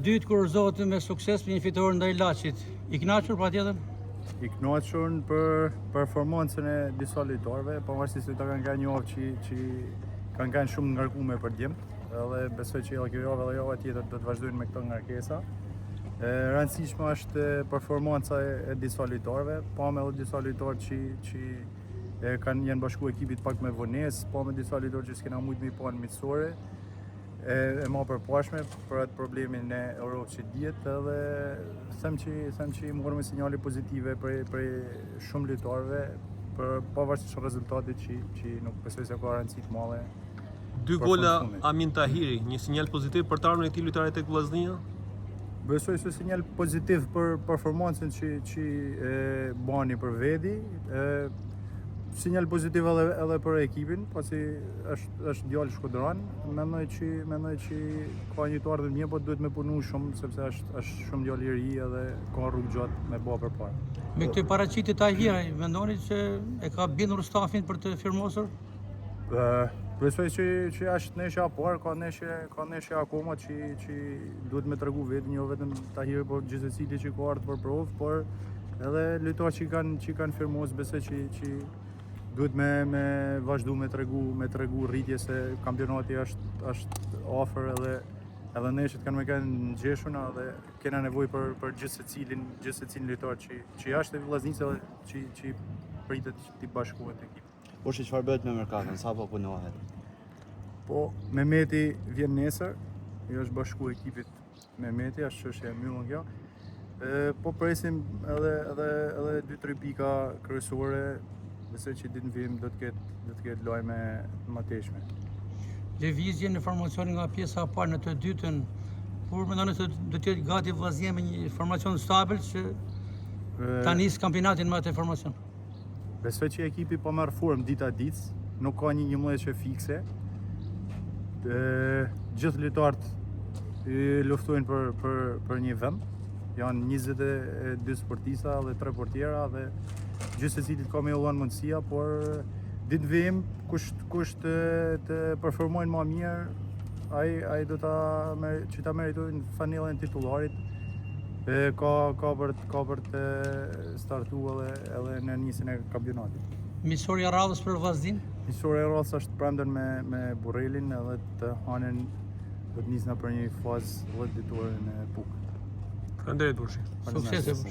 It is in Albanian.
Dytë kurorëzohet me sukses me një fitore ndaj Laçit. I kënaqur patjetër? I kënaqur për performancën e disa lojtarëve, pavarësisht se ata kanë njohur që kanë qenë shumë ngarkuar për djemt, edhe besoj që kjo javë dhe java tjetër do të vazhdojnë me këto ngarkesa. E rëndësishme është performanca e disa lojtarëve, pa me edhe disa lojtarë që janë bashkuar ekipit pak me vonesë, pa me disa lojtarë që s'kena mujt me i pa në miqësore. E ma përpashme për atë problemin e Europës që djetë edhe them që morëm me sinjale pozitive për shumë lojtarëve për pavarësisht rezultatit që nuk besoj se ka rëndësi të madhe. 2 gola Amin Tahiri, një sinjal pozitiv për të ardhurën e këtij lojtari tek Vllaznia? Besoj se sinjal pozitiv për performancën që bani për vedi, sinjal pozitiv edhe për ekipin, pasi është djalë shkodran. Mendoj që ka një të ardhmë mirë, po duhet me punu shumë, sepse është shumë djalë i ri edhe ka rrugë gjatë me bë përpara. Me këtë paraqitje Tahira, mendoni që e ka bindur stafin për të firmosur? Besoj që është neshja parë, ka neshja akoma që duhet me tregu vetë, jo vetëm Tahiri, por gjithsecili që ka ardhur për provë, por edhe lojtarë që kanë firmos, besoj që duhet me vazhdu me tregu rritje se kampionati është afër edhe neshët kanë me kanë gjeshuna dhe kena nevojë për gjithsecilin lojtar që jashtë e Vllaznisë edhe që pritet të bashkohet ekip. Por çfarë bëhet me merkaton, sa po punohet? Po Mehmeti vjen nesër, jo është bashku ekipit Mehmeti, është çështja e mbyllur kjo. Po presim edhe 2-3 pika kryesore. Besoj që ditë në vim do të ketë lojme më teshme. Lëvizje në formacionin nga pjesa e parë në të dytën, kur mendoni se do të jetë gati Vllaznia me një formacion stabil që ta nisë kampionatin me atë formacion? Besoj që ekipi po merr formë dita ditës, nuk ka një njëllëqe fikse. Gjithë lojtarët luftojnë për një vend. Janë 22 sportista dhe 3 portiera dhe gjithsecilit ka me ullon mundësia, por ditë vim kush të performojnë më mirë, ai do që ta meritojnë fanellën titullarit. Ka për të startu edhe në nisjen e kampionatit. Miqësoria e radhës për Vllaznin? Miqësoria e radhës është prandën me Burrelin edhe të hanen do të nisna për një fazë 10 ditore në Puk. Faleminderit Burshi. Sukses.